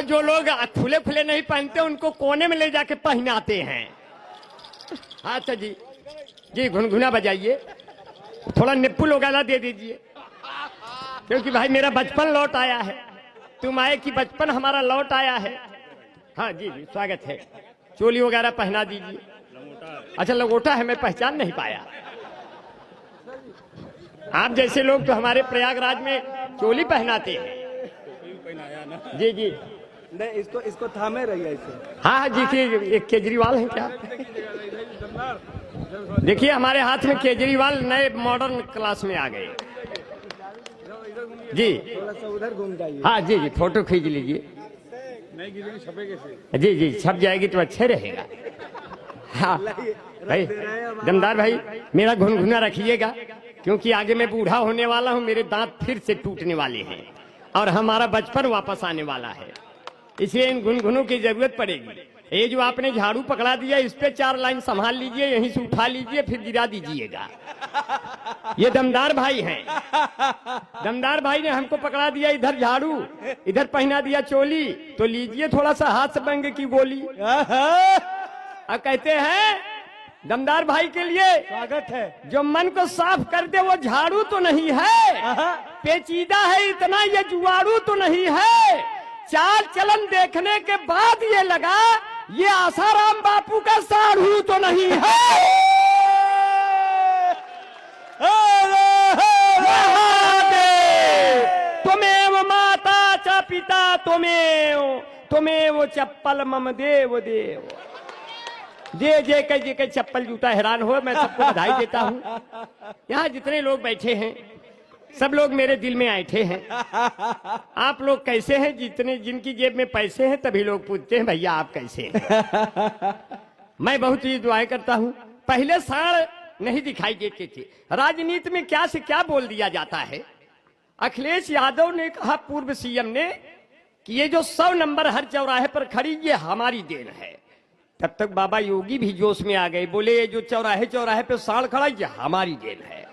जो लोग खुले खुले नहीं पहनते उनको कोने में ले जाके पहनाते हैं। अच्छा जी जी, घुनघुना बजाइए, थोड़ा निप्पू लोगाना दे दीजिए, क्योंकि भाई मेरा बचपन लौट आया है। तुम आए कि बचपन हमारा लौट आया है। हाँ जी जी, स्वागत है। चोली वगैरह पहना दीजिए। अच्छा लंगोटा है, मैं पहचान नहीं पाया। आप जैसे लोग तो हमारे प्रयागराज में चोली पहनाते हैं। जी जी नहीं, इसको थामे रहिए इसे। हाँ हाँ जी, एक केजरीवाल है क्या? देखिए हमारे हाथ में केजरीवाल नए मॉडर्न क्लास में आ गए जी। थोड़ा सा उधर घूम जाइए। हाँ जी जी, फोटो खींच लीजिए। जी जी, छप जाएगी तो अच्छे रहेगा। हाँ भाई दमदार भाई, मेरा घुनघुना रखिएगा, क्योंकि आगे मैं बूढ़ा होने वाला हूँ, मेरे दांत फिर से टूटने वाले हैं और हमारा बचपन वापस आने वाला है, इसलिए इन घुनघुनों की जरूरत पड़ेगी। ये जो आपने झाड़ू पकड़ा दिया, इस पे 4 लाइन संभाल लीजिए, यहीं से उठा लीजिए, फिर गिरा दीजिएगा। ये दमदार भाई हैं। दमदार भाई ने हमको पकड़ा दिया, इधर झाड़ू, इधर पहना दिया चोली, तो लीजिए थोड़ा सा हाथ से बंग की गोली। अब कहते हैं दमदार भाई के लिए स्वागत है। जो मन को साफ कर दे वो झाड़ू तो नहीं है, पेचीदा है इतना ये जुआड़ू तो नहीं है। चाल चलन देखने के बाद ये लगा ये आसाराम बापू का साढ़ू तो नहीं है। तुमेव माता च पिता तुमेव चप्पल मम देव देव। जे कह चप्पल जूता हैरान हो, मैं सबको बधाई देता हूँ। यहाँ जितने लोग बैठे हैं सब लोग मेरे दिल में ऐठे हैं। आप लोग कैसे हैं? जिनकी जेब में पैसे हैं तभी लोग पूछते हैं भैया आप कैसे हैं। मैं बहुत ही दुआएं करता हूँ। पहले साड़ नहीं दिखाई देते थे। राजनीति में क्या से क्या बोल दिया जाता है। अखिलेश यादव ने कहा, पूर्व सीएम ने, कि ये जो 100 नंबर हर चौराहे पर खड़ी ये हमारी देन है। तब तक बाबा योगी भी जोश में आ गए, बोले ये जो चौराहे चौराहे पे साड़ खड़ा ये हमारी देन है।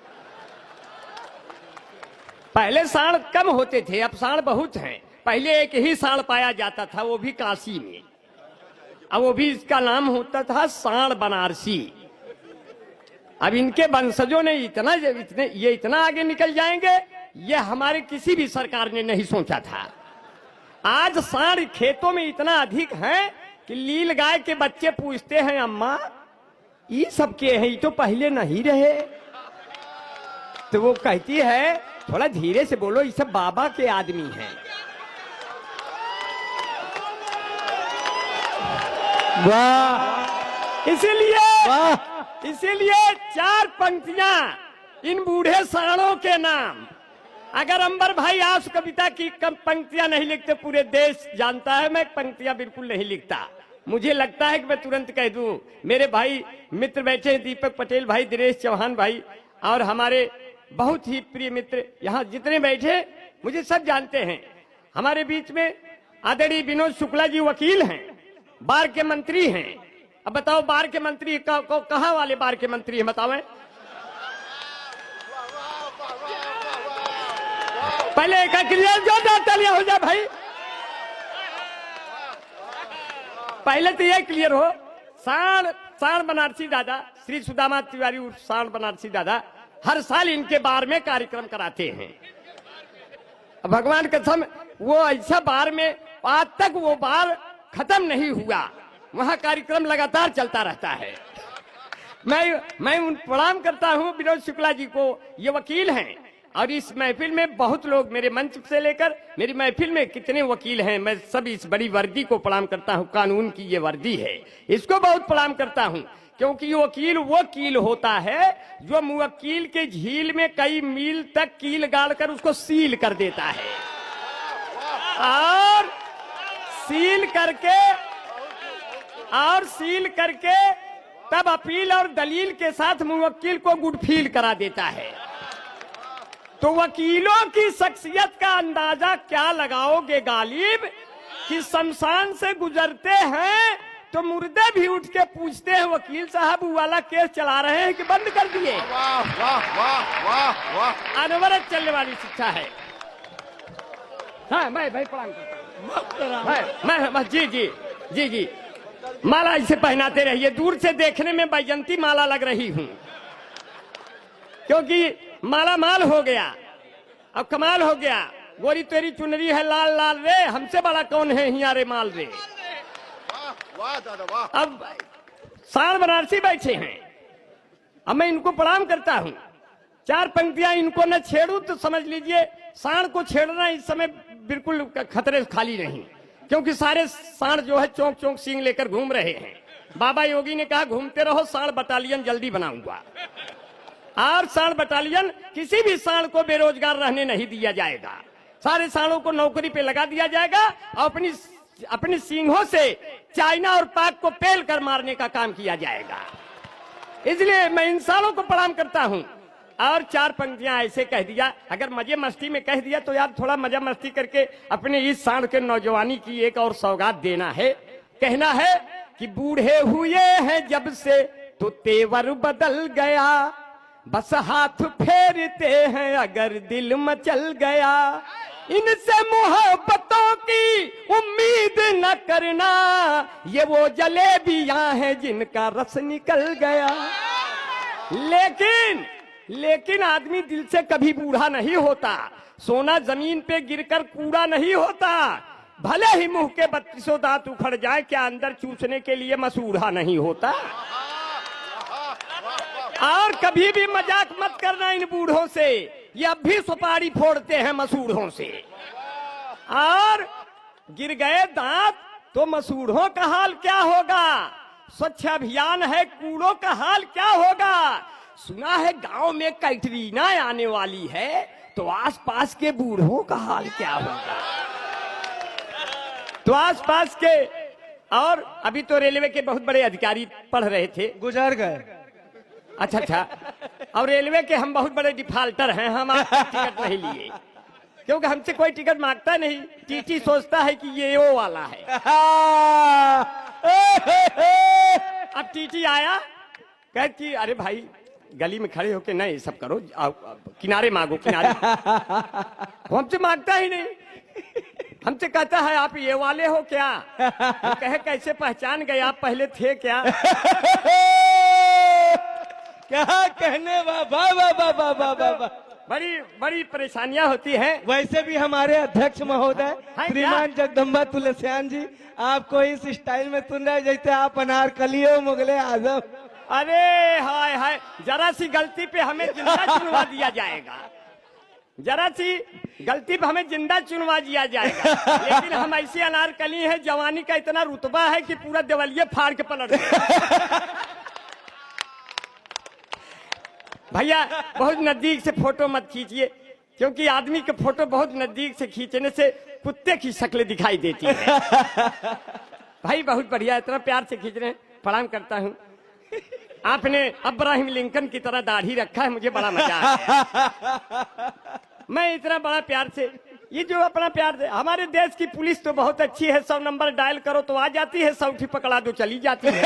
पहले साड़ कम होते थे, अब साड़ बहुत हैं। पहले एक ही साड़ पाया जाता था, वो भी काशी में, अब वो भी इसका नाम होता था साड़ बनारसी। अब इनके वंशजों ने इतना आगे निकल जाएंगे, ये हमारे किसी भी सरकार ने नहीं सोचा था। आज साड़ खेतों में इतना अधिक है कि लील गाय के बच्चे पूछते हैं, अम्मा ये सब के हैं, ये तो पहले नहीं रहे। तो वो कहती है थोड़ा धीरे से बोलो, ये सब बाबा के आदमी हैं। वाह! इसीलिए 4 पंक्तियां इन बूढ़े साड़ों के नाम। अगर अंबर भाई आस कविता की कम पंक्तियां नहीं लिखते, पूरे देश जानता है मैं पंक्तियां बिल्कुल नहीं लिखता। मुझे लगता है कि मैं तुरंत कह दूं। मेरे भाई मित्र बैठे हैं, दीपक पटेल भाई, दिनेश चौहान भाई, और हमारे बहुत ही प्रिय मित्र यहाँ जितने बैठे मुझे सब जानते हैं। हमारे बीच में आदरणीय विनोद शुक्ला जी वकील हैं, बार के मंत्री हैं। अब बताओ बार के मंत्री कहाँ वाले बार के मंत्री हैं बताओ? पहले एक क्लियर जोरदार तालियां हो जाए भाई। पहले तो ये क्लियर हो, साड़ बनारसी दादा श्री सुदामा तिवारी उर्फ साड़ बनारसी दादा हर साल इनके बार में कार्यक्रम कराते हैं। भगवान कसम वो ऐसा बार में आज तक वो बार खत्म नहीं हुआ, वहां कार्यक्रम लगातार चलता रहता है। मैं उन प्रणाम करता हूं विनोद शुक्ला जी को, ये वकील हैं। और इस महफिल में बहुत लोग, मेरे मंच से लेकर मेरी महफिल में कितने वकील हैं, मैं सब इस बड़ी वर्दी को प्रणाम करता हूं। कानून की ये वर्दी है, इसको बहुत प्रणाम करता हूं, क्योंकि ये वकील वो कील होता है जो मुवक्किल के झील में कई मील तक कील गाड़कर उसको सील कर देता है, और सील करके तब अपील और दलील के साथ मुवक्किल को गुड फील करा देता है। तो वकीलों की शख्सियत का अंदाजा क्या लगाओगे गालिब, कि शमशान से गुजरते हैं तो मुर्दे भी उठ के पूछते हैं, वकील साहब वो वाला केस चला रहे हैं कि बंद कर दिए। वाह वाह वाह वाह वाह! अनवरत चलने वाली शिक्षा है। हाँ मैं भाई प्रणाम करता हूँ। जी जी जी जी, माला इसे पहनाते रहिए। दूर से देखने में बैजंती माला लग रही हूँ, क्योंकि माला माल हो गया। अब कमाल हो गया। गोरी तेरी चुनरी है लाल लाल रे, हमसे बड़ा कौन है हियारे माल रे। वाह वाह दादा वाह। अब साण बनारसी बैठे हैं, अब मैं इनको प्रणाम करता हूँ। चार पंक्तियां इनको न छेड़ू तो समझ लीजिए साण को छेड़ना इस समय बिल्कुल खतरे खाली नहीं, क्योंकि सारे साण जो है चौंक चौंक सींग लेकर घूम रहे हैं। बाबा योगी ने कहा घूमते रहो, साण बटालियन जल्दी बनाऊंगा। और साण बटालियन, किसी भी साण को बेरोजगार रहने नहीं दिया जाएगा। सारे साणों को नौकरी पे लगा दिया जाएगा और अपनी सींगों से चाइना और पाक को पेल कर मारने का काम किया जाएगा। इसलिए मैं इन सालों को प्रणाम करता हूं। और चार पंक्तियां ऐसे कह दिया, अगर मजे मस्ती में कह दिया तो यार थोड़ा मजा मस्ती करके अपने इस साण के नौजवानी की एक और सौगात देना है। कहना है कि बूढ़े हुए हैं जब से तो तेवर बदल गया, बस हाथ फेरते हैं अगर दिल मचल गया। इनसे मोहब्बतों की उम्मीद न करना, ये वो जलेबियां हैं जिनका रस निकल गया। लेकिन आदमी दिल से कभी बूढ़ा नहीं होता। सोना जमीन पे गिरकर कूड़ा नहीं होता। भले ही मुंह के 32 दांत उखड़ जाए, क्या अंदर चूसने के लिए मसूड़ा नहीं होता। और कभी भी मजाक मत करना इन बूढ़ों से, ये अब भी सुपारी फोड़ते हैं मसूड़ों से। और गिर गए दांत तो मसूड़ों का हाल क्या होगा। स्वच्छ अभियान है, कूड़ों का हाल क्या होगा। सुना है गांव में कैटरीना आने वाली है, तो आसपास के बूढ़ों का हाल क्या होगा। तो आसपास के, और अभी तो रेलवे के बहुत बड़े अधिकारी पढ़ रहे थे, गुजर गए। अच्छा, और रेलवे के हम बहुत बड़े डिफाल्टर हैं, हम आपका टिकट नहीं लिए, क्योंकि हमसे कोई टिकट मांगता नहीं। टीटी सोचता है कि ये वो वाला है। अब टीटी आया, कह कि अरे भाई गली में खड़े होके नहीं सब करो, किनारे मांगो किनारे। वो हमसे मांगता ही नहीं, हमसे कहता है आप ये वाले हो क्या। तो कहे कैसे पहचान गए, आप पहले थे क्या। क्या कहने वाह। बड़ी परेशानियां होती हैं। वैसे भी हमारे अध्यक्ष महोदय हाँ, श्रीमान जगदम्बा तुलसियान जी आपको इस स्टाइल में सुन रहे जैसे आप अनारकली हो मुगले आजम। अरे हाय हाय, जरा सी गलती पे हमें जिंदा चुनवा दिया जाएगा। जरा सी गलती पे हमें जिंदा चुनवा दिया जाएगा। लेकिन हम ऐसी अनारकली हैं, जवानी का इतना रुतबा है कि पूरा देवलिये फाड़ के पलट दें। भैया बहुत नजदीक से फोटो मत खींचिए, क्योंकि आदमी के फोटो बहुत नजदीक से खींचने से कुत्ते की शक्ल दिखाई देती है। भाई बहुत बढ़िया, इतना प्यार से खींच रहे हैं, प्रणाम करता हूँ। आपने अब्राहम लिंकन की तरह दाढ़ी रखा है, मुझे बड़ा मजा आया। मैं इतना बड़ा प्यार से, ये जो अपना प्यार से, हमारे देश की पुलिस तो बहुत अच्छी है, 100 नंबर डायल करो तो आ जाती है, 100 पकड़ा दो चली जाती है।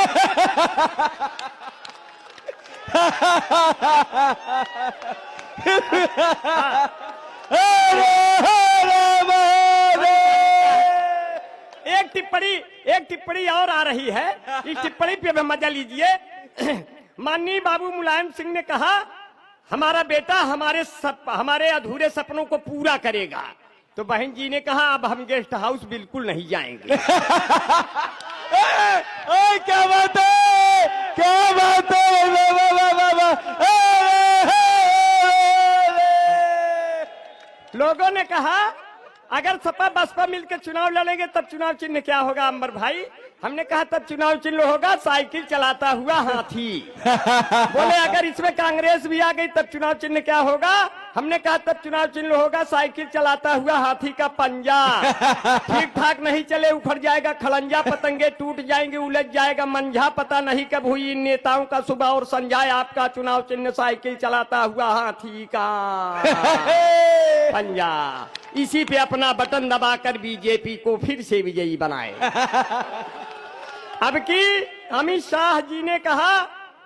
एक टिप्पणी और आ रही है, इस टिप्पणी पे मजा लीजिए। माननीय बाबू मुलायम सिंह ने कहा हमारा बेटा हमारे अधूरे सपनों को पूरा करेगा। तो बहन जी ने कहा अब हम गेस्ट हाउस बिल्कुल नहीं जाएंगे। क्या बात है, क्या बात है। लोगों ने कहा अगर सपा बसपा मिलकर चुनाव लड़ेंगे तब चुनाव चिन्ह क्या होगा अंबर भाई। हमने कहा तब चुनाव चिन्ह होगा साइकिल चलाता हुआ हाथी। बोले अगर इसमें कांग्रेस भी आ गई तब चुनाव चिन्ह क्या होगा। हमने कहा तब चुनाव चिन्ह होगा साइकिल चलाता हुआ हाथी का पंजा। ठीक ठाक नहीं चले उखड़ जाएगा खड़ंजा, पतंगे टूट जाएंगे, उलझ जाएगा मंझा, पता नहीं कब हुई इन नेताओं का सुबह और संजाए। आपका चुनाव चिन्ह साइकिल चलाता हुआ हाथी का पंजा। इसी पे अपना बटन दबाकर बीजेपी को फिर से विजयी बनाए। अब की अमित शाह जी ने कहा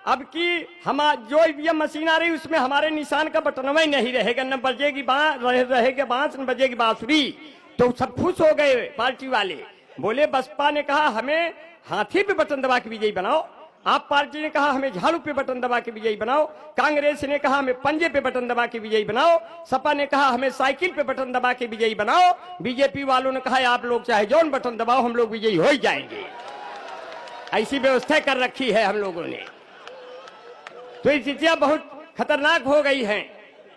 अब की हम जो ईवीएम मशीन आ रही उसमें हमारे निशान का बटनवा ही नहीं रहेगा, न बजेगी रहेगा बांस न बजेगी बांसुरी। तो सब खुश हो गए पार्टी वाले। बोले बसपा ने कहा हमें हाथी पे बटन दबा के विजयी बनाओ, आप पार्टी ने कहा हमें झाड़ू पे बटन दबा के विजयी बनाओ, कांग्रेस ने कहा हमें पंजे पे बटन दबा के विजयी बनाओ, सपा ने कहा हमें साइकिल पे बटन दबा के विजयी बनाओ, बीजेपी वालों ने कहा आप लोग चाहे जौन बटन दबाओ हम लोग विजयी हो ही जाएंगे। ऐसी व्यवस्था कर रखी है हम लोगों ने। तो ये स्थितियां बहुत खतरनाक हो गई हैं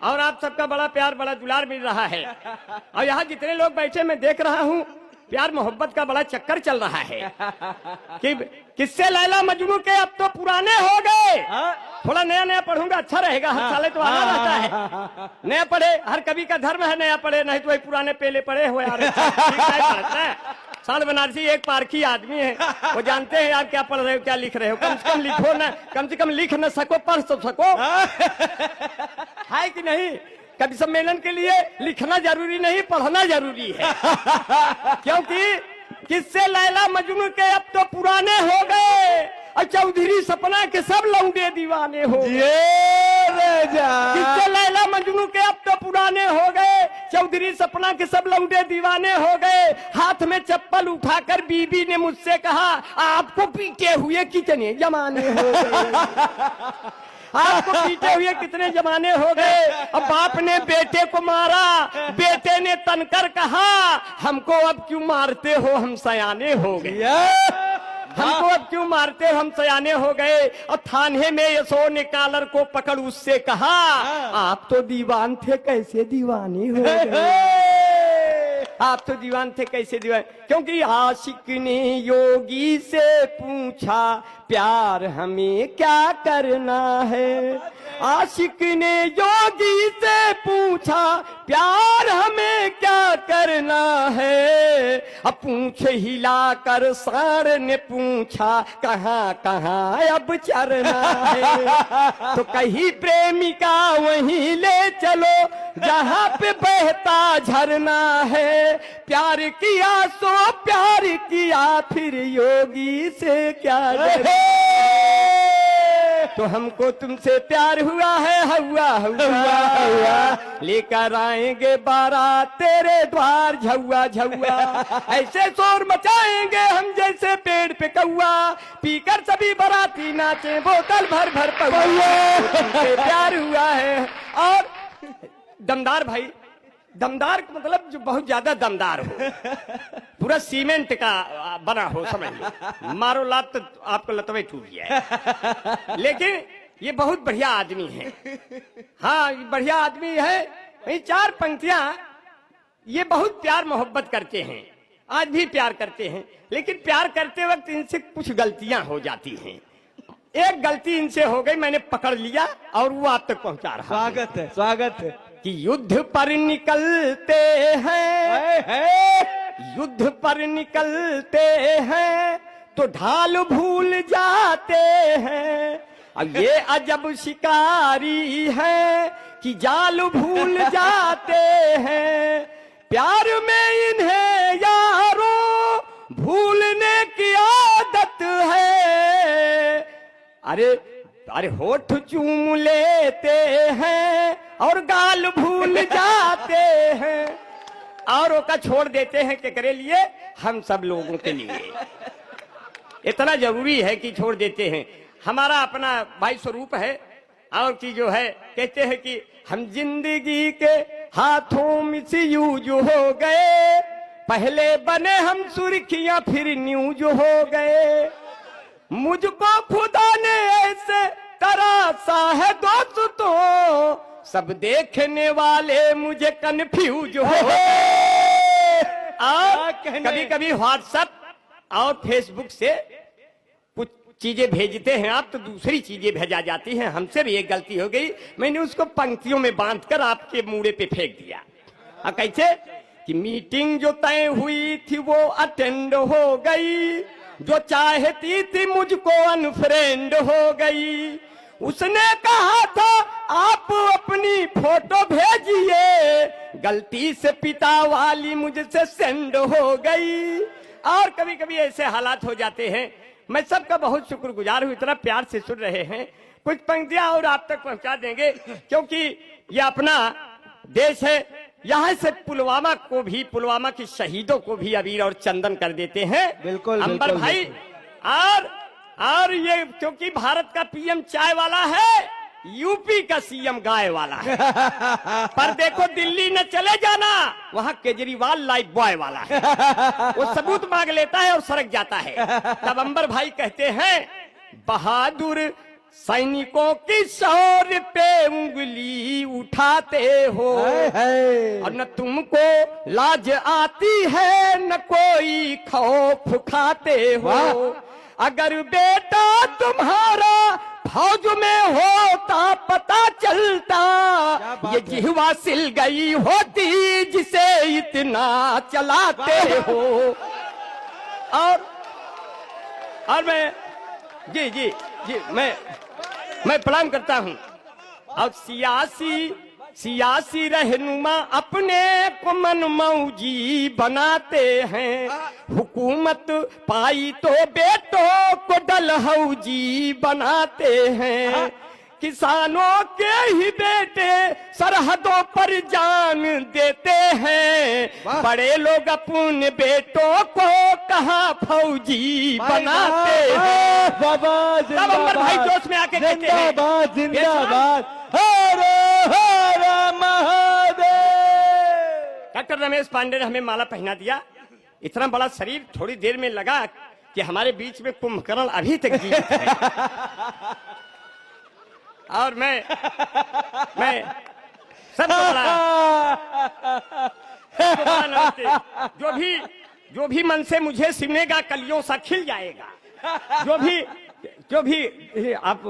और आप सबका बड़ा प्यार बड़ा दुलार मिल रहा है। और यहाँ जितने लोग बैठे मैं देख रहा हूँ प्यार मोहब्बत का बड़ा चक्कर चल रहा है कि किससे लैला मजनू के अब तो पुराने हो गए। थोड़ा नया नया पढ़ूंगा अच्छा रहेगा, हर साले तो आना रहता है। नया पढ़े, हर कवि का धर्म है नया पढ़े, नहीं तो वही पुराने पेले पढ़े हो यार। साल बनारसी एक पारखी आदमी है, वो जानते हैं यार क्या पढ़ रहे हो क्या लिख रहे हो। कम से कम लिखो ना, कम से कम लिख न सको पढ़ तो सको, है कि नहीं। कवि सम्मेलन के लिए लिखना जरूरी नहीं, पढ़ना जरूरी है। क्योंकि किससे लैला मजनू के अब तो पुराने हो गए और चौधरी सपना के सब लौंडे दीवाने हो गए। किससे लैला मजनू के अब तो पुराने हो गए, चौधरी सपना के सब लौंडे दीवाने हो गए। हाथ में चप्पल उठाकर बीबी ने मुझसे कहा आपको पीटे हुए कितने जमाने हो गए। आपको पीटे हुए कितने जमाने हो गए। अब बाप ने बेटे को मारा, बेटे ने तनकर कहा हमको अब क्यों मारते हो हम सयाने हो गए। हमको अब क्यों मारते हो हम सयाने हो गए। और थाने में यशो ने कालर को पकड़ उससे कहा आप तो दीवान थे कैसे दीवाने हो गए। आप तो दीवान थे कैसे दीवान। क्योंकि आशिक ने योगी से पूछा प्यार हमें क्या करना है। आशिक ने योगी से पूछा प्यार हमें क्या करना है। अब पूछ हिलाकर सार ने पूछा कहाँ कहाँ अब चरना है। तो कहीं प्रेमिका वहीं ले चलो जहाँ पे बहता झरना है। प्यार किया सो प्यार किया फिर योगी से क्या डरे। तो हमको तुमसे प्यार हुआ है हुआ हुआ लेकर आएंगे बारात तेरे द्वार झुआ झुआ। ऐसे शोर मचाएंगे हम जैसे पेड़ पे कौआ, पीकर सभी बाराती नाचे बोतल भर भर पौआ। तुमसे प्यार हुआ है। और दमदार भाई, दमदार का मतलब जो बहुत ज्यादा दमदार हो, पूरा सीमेंट का बना हो, समझ लो मारो लात तो आपको लतवे टूट गया। लेकिन ये बहुत बढ़िया आदमी है। हाँ बढ़िया आदमी है। वही चार पंक्तियां, ये बहुत प्यार मोहब्बत करते हैं, आज भी प्यार करते हैं। लेकिन प्यार करते वक्त इनसे कुछ गलतियां हो जाती हैं। एक गलती इनसे हो गई, मैंने पकड़ लिया और वो आप तक पहुंचा रहा। स्वागत है स्वागत है। कि युद्ध पर निकलते हैं, युद्ध पर निकलते हैं तो ढाल भूल जाते हैं। अब ये अजब शिकारी है कि जाल भूल जाते हैं। प्यार में इन्हें यारों भूलने की आदत है। अरे अरे होठ चूम लेते हैं और गाल भूल जाते हैं और ओका छोड़ देते हैं केकरे लिए, हम सब लोगों के लिए। इतना जरूरी है कि छोड़ देते हैं। हमारा अपना भाई स्वरूप है और की जो है कहते हैं कि हम जिंदगी के हाथों मिसयूज हो गए। पहले बने हम सुर्खियां फिर न्यूज हो गए। मुझको खुदा ने ऐसे तरासा है दोस्तों, सब देखने वाले मुझे कंफ्यूज हो। और कभी कभी व्हाट्सएप और फेसबुक से कुछ चीजें भेजते हैं आप तो दूसरी चीजें भेजा जाती हैं। हमसे भी एक गलती हो गई, मैंने उसको पंक्तियों में बांधकर आपके मूड़े पे फेंक दिया। और कैसे कि मीटिंग जो तय हुई थी वो अटेंड हो गई, जो चाहती थी मुझको अनफ्रेंड हो गई। उसने कहा था आप अपनी फोटो भेजिए, गलती से पिता वाली मुझसे सेंड हो गई। और कभी कभी ऐसे हालात हो जाते हैं। मैं सबका बहुत शुक्रगुजार हूँ, इतना प्यार से सुन रहे हैं। कुछ पंक्तियां और आप तक पहुंचा देंगे क्योंकि ये अपना देश है यहाँ से पुलवामा के शहीदों को भी अबीर और चंदन कर देते हैं। बिल्कुल, अंबर बिल्कुल, भाई। बिल्कुल। और ये क्योंकि भारत का पीएम चाय वाला है, यूपी का सीएम गाय वाला है। पर देखो दिल्ली न चले जाना, वहाँ केजरीवाल लाइफ बॉय वाला है। वो सबूत मांग लेता है और सड़क जाता है। तब अंबर भाई कहते हैं, बहादुर सैनिकों की शौर्य पे उंगली उठाते हो, और न तुमको लाज आती है न कोई खौफ खाते हो। अगर बेटा तुम्हारा फौज में होता पता चलता, ये जिह्वा सिल गई होती जिसे इतना चलाते हो। और मैं जी मैं प्रणाम करता हूँ। और सियासी रहनुमा अपने को मनमौजी बनाते हैं, हुकूमत पाई तो बेटों को डलहौजी बनाते हैं। किसानों के ही बेटे सरहदों पर जान देते हैं, बड़े लोग अपने बेटों को कहाँ फौजी बनाते हैं। तब अंबर भाई जोश में आके कहते हैं, जिंदाबाद जिंदाबाद, हर हर महादेव। डॉक्टर रमेश पांडे ने हमें माला पहना दिया। इतना बड़ा शरीर थोड़ी देर में लगा कि हमारे बीच में कुंभकर्ण अभी तक जीवित है। और मैं सबसे बड़ा जो भी मन से मुझे सुनेगा कलियों सा खिल जाएगा। जो भी आप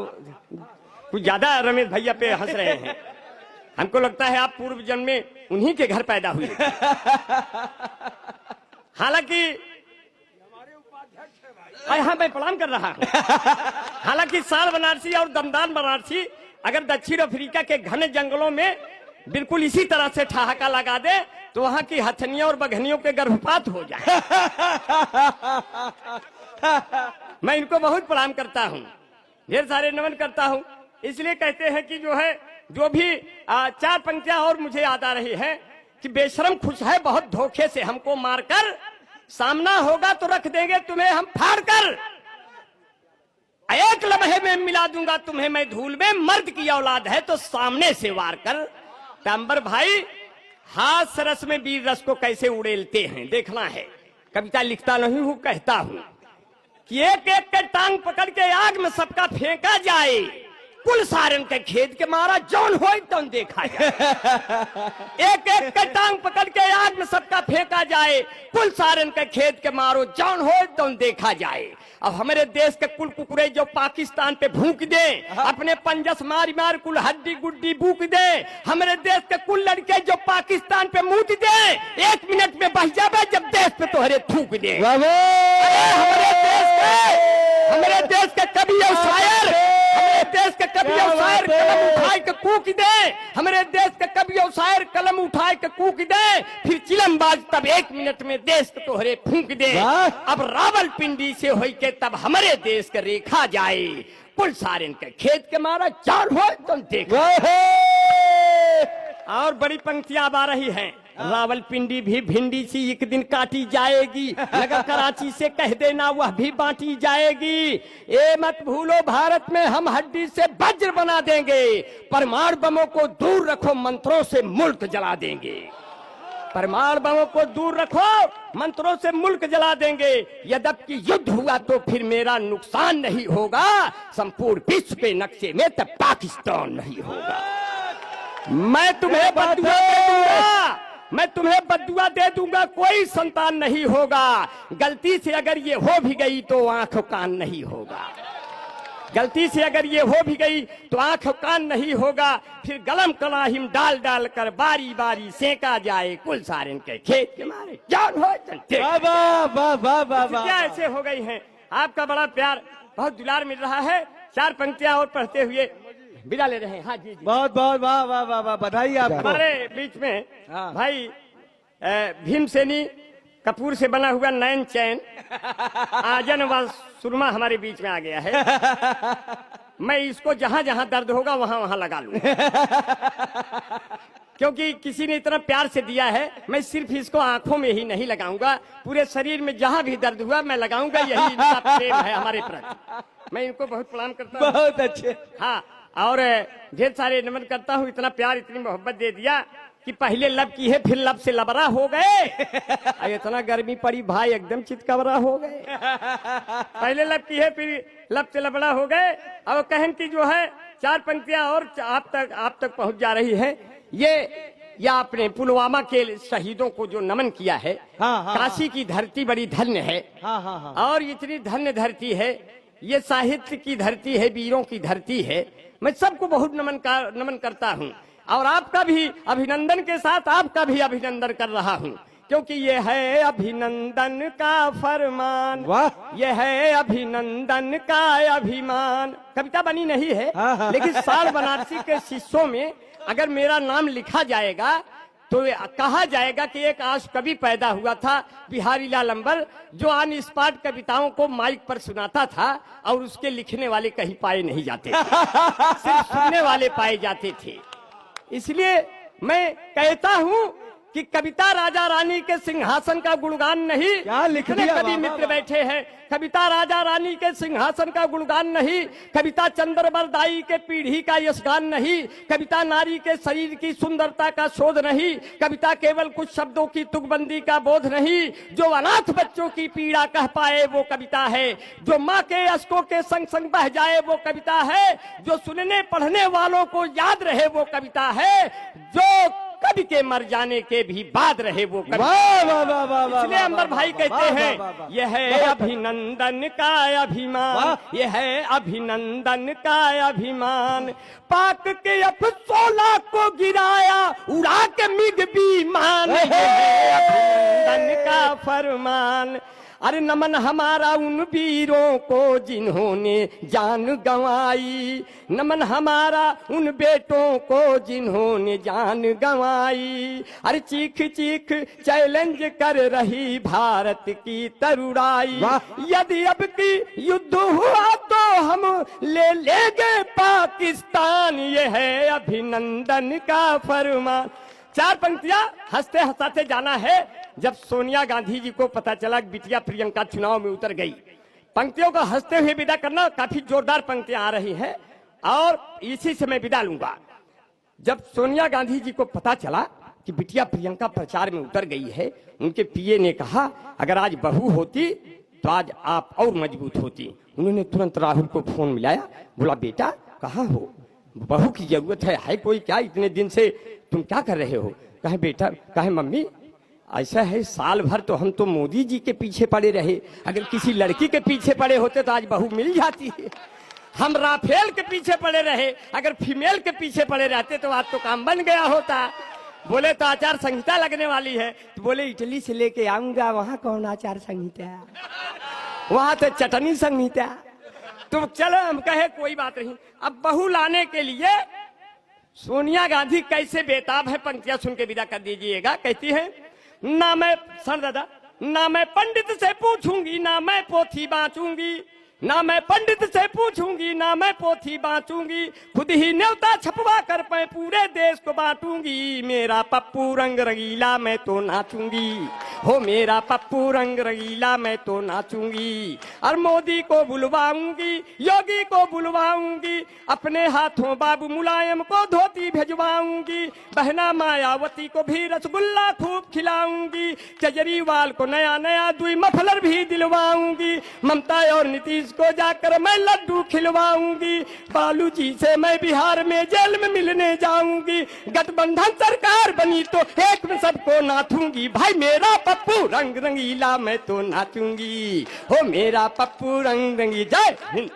कुछ ज्यादा रमेश भैया पे हंस रहे हैं, हमको लगता है आप पूर्व जन्म में उन्हीं के घर पैदा हुए। हालांकि हाँ मैं प्रणाम कर रहा हूँ। हालांकि साल बनारसी और दमदान बनारसी अगर दक्षिण अफ्रीका के घने जंगलों में बिल्कुल इसी तरह से ठहाका लगा दे तो वहाँ की हथनियों और बघनियों के गर्भपात हो जाए। मैं इनको बहुत प्रणाम करता हूँ, ढेर सारे नमन करता हूँ। इसलिए कहते हैं कि जो भी चार पंक्तियां और मुझे याद आ रही है कि बेशरम खुश है बहुत धोखे से हमको मारकर, सामना होगा तो रख देंगे तुम्हें हम फाड़ कर, एक लम्हे में मिला दूंगा तुम्हें मैं धूल में, मर्द की औलाद है तो सामने से वार कर। अंबर भाई हाथ रस में वीर रस को कैसे उड़ेलते हैं देखना है। कविता लिखता नहीं हूं, कहता हूं कि एक एक के टांग पकड़ के आग में सबका फेंका जाए, कुल सारन के खेत के मारा जौन हो तो देखा जाए। एक एक के टांग पकड़ के आग में सबका फेंका जाए, कुल सारन के खेत के मारो जौन हो तो देखा जाए। अब हमारे देश के कुल कुकुरे जो पाकिस्तान पे भूख दे, अपने पंजस मार मार कुल हड्डी गुड्डी बूक दे, हमारे देश के कुल लड़के जो पाकिस्तान पे मूत दे, 1 मिनट में बह जावे जब देश पे तोहरे थूक दे। हमारे देश के कवि और शायर, हमारे देश के कवि और शायर कलम उठाए के कूक दे, हमारे देश के कवि और शायर कलम उठाए के कूक दे, फिर चिलमबाज तब 1 मिनट में देश को तोहरे फूंक दे। अब रावलपिंडी से होई के तब हमारे देश के रेखा जाए, कुल सारे के खेत के मारा जान हो तुम देखो। और बड़ी पंक्तियां अब आ रही हैं। रावलपिंडी भी भिंडी सी एक दिन काटी जाएगी, नगर कराची से कह देना वह भी बांटी जाएगी। ए मत भूलो भारत में हम हड्डी से वज्र बना देंगे, परमाणु बमों को दूर रखो मंत्रों से मुल्क जला देंगे। परमाणु बमों को दूर रखो मंत्रों से मुल्क जला देंगे। यद्यपि युद्ध हुआ तो फिर मेरा नुकसान नहीं होगा, संपूर्ण विश्व के नक्शे में तब पाकिस्तान नहीं होगा। मैं तुम्हें बददुआ दे दूंगा, मैं तुम्हें बददुआ दे दूंगा, कोई संतान नहीं होगा। गलती से अगर ये हो भी गई तो आंख कान नहीं होगा, गलती से अगर ये हो भी गई तो आंख कान नहीं होगा। फिर गलम कलाहिम डाल डाल कर बारी बारी सेका जाए, कुल सारे के खेत के मारे जान हो। क्या ऐसे हो गई हैं। आपका बड़ा प्यार बहुत दुलार मिल रहा है। 4 पंक्तियां और पढ़ते हुए विदा ले रहे हैं। हाँ जी, बहुत बहुत वाह वाह वाह वाह, बधाई आपको। हमारे बीच में भाई भीमसेनी कपूर से बना हुआ नैन चैन आजन व सुरमा हमारे बीच में आ गया है। मैं इसको जहां जहां दर्द होगा वहां वहां लगा लूं। क्योंकि किसी ने इतना प्यार से दिया है, मैं सिर्फ इसको आंखों में ही नहीं लगाऊंगा, पूरे शरीर में जहां भी दर्द हुआ मैं लगाऊंगा। यही इनका प्रेम है हमारे प्रति। मैं इनको बहुत प्रणाम करता हूँ। बहुत अच्छे। हाँ, और ढेर सारे नमन करता हूँ। इतना प्यार, इतनी मोहब्बत दे दिया कि पहले लब की है, फिर लब से लबरा हो गए। इतना गर्मी पड़ी भाई, एकदम चितकबरा हो गए। पहले लब की है, फिर लब से लबरा हो गए। और कहन की जो है 4 पंक्तियां और आप तक पहुंच जा रही है। ये आपने पुलवामा के शहीदों को जो नमन किया है। हाँ, काशी की धरती बड़ी धन्य है। हाँ। और इतनी धन्य धरती है, ये साहित्य की धरती है, वीरों की धरती है। मैं सबको बहुत नमन करता हूँ, और आपका भी अभिनंदन के साथ आपका भी अभिनंदन कर रहा हूँ, क्योंकि ये है अभिनंदन का फरमान। वाह! ये है अभिनंदन का अभिमान। कविता बनी नहीं है, हाँ। लेकिन साल बनारसी के शिष्यों में अगर मेरा नाम लिखा जाएगा तो कहा जाएगा कि एक आज कवि पैदा हुआ था, बिहारी लाल अंबर, जो ऑन स्पॉट कविताओं को माइक पर सुनाता था, और उसके लिखने वाले कहीं पाए नहीं जाते थे, सिर्फ सुनने वाले पाए जाते थे। इसलिए मैं कहता हूँ कि कविता राजा रानी के सिंहासन का गुणगान नहीं। क्या लिख इतने दिया, कवि वाह, मित्र वाह। बैठे हैं। कविता राजा रानी के सिंहासन का गुणगान नहीं, कविता चंद्रबरदाई के पीढ़ी का यशगान नहीं, कविता नारी के शरीर की सुंदरता का शोध नहीं, कविता केवल कुछ शब्दों की तुकबंदी का बोध नहीं। जो अनाथ बच्चों की पीड़ा कह पाए वो कविता है, जो माँ के अश्कों के संग संग बह जाए वो कविता है, जो सुनने पढ़ने वालों को याद रहे वो कविता है, जो कवि के मर जाने के भी बाद रहे वो कविता। वाह वाह वाह वाह वाह। इसलिए अंबर भाई कहते वाह, वाह, हैं, वाह, वाह। यह है अभिनंदन का अभिमान, वाह। यह है अभिनंदन का अभिमान। पाक के अफसोला को गिराया उड़ा के मिग विमान, यह है अभिनंदन का फरमान। अरे नमन हमारा उन वीरों को जिन्होंने जान गंवाई, नमन हमारा उन बेटों को जिन्होंने जान गंवाई। अरे चीख चीख चैलेंज कर रही भारत की तरुणाई, यदि अब की युद्ध हुआ तो हम ले लेंगे पाकिस्तान, ये है अभिनंदन का फरमान। 4 पंक्तियां हंसते हंसाते जाना है। जब सोनिया गांधी जी को पता चला कि बिटिया प्रियंका चुनाव में उतर गई, पंक्तियों को हंसते हुए विदा करना। काफी जोरदार पंक्तियां आ रही हैं, और इसी से मैं विदा लूंगा। जब सोनिया गांधी जी को पता चला कि बिटिया प्रियंका प्रचार में उतर गई है, उनके पीए ने कहा अगर आज बहू होती तो आज आप और मजबूत होती। उन्होंने तुरंत राहुल को फोन मिलाया, बोला बेटा कहाँ हो, बहू की जरूरत है कोई क्या, इतने दिन से तुम क्या कर रहे हो। कहे बेटा, कहे मम्मी ऐसा है, साल भर तो हम तो मोदी जी के पीछे पड़े रहे, अगर किसी लड़की के पीछे पड़े होते तो आज बहू मिल जाती है। हम राफेल के पीछे पड़े रहे, अगर फीमेल के पीछे पड़े रहते तो आज तो काम बन गया होता। बोले तो आचार संहिता लगने वाली है, तो बोले इटली से लेके आऊंगा, वहां कौन आचार संहिता, वहां तो चटनी संहिता। तो चलो हम कहे कोई बात नहीं। अब बहू लाने के लिए सोनिया गांधी कैसे बेताब है, पंक्तियां सुन के विदा कर दीजिएगा। कहती है, ना मैं सर दादा, ना मैं पंडित से पूछूंगी, ना मैं पोथी बांचूंगी, ना मैं पंडित से पूछूंगी, ना मैं पोथी बांचूंगी, खुद ही न्योता छपवा कर मैं पूरे देश को बांटूंगी। मेरा पप्पू रंग रंगीला मैं तो नाचूंगी, हो मेरा पप्पू रंग रंगीला मैं तो नाचूंगी। और मोदी को बुलवाऊंगी, योगी को बुलवाऊंगी, अपने हाथों बाबू मुलायम को धोती भेजवाऊंगी, बहना मायावती को भी रसगुल्ला खूब खिलाऊंगी, केजरीवाल को नया नया दुई मफलर भी दिलवाऊंगी, ममता और नीतीश को जाकर मैं लड्डू खिलवाऊंगी, बालू जी से मैं बिहार में जेल में मिलने जाऊंगी, गठबंधन सरकार बनी तो एक में सबको नाचूंगी। भाई मेरा पप्पू रंग रंगीला मैं तो नाचूंगी, हो मेरा पप्पू रंग रंगी। जय हिंद।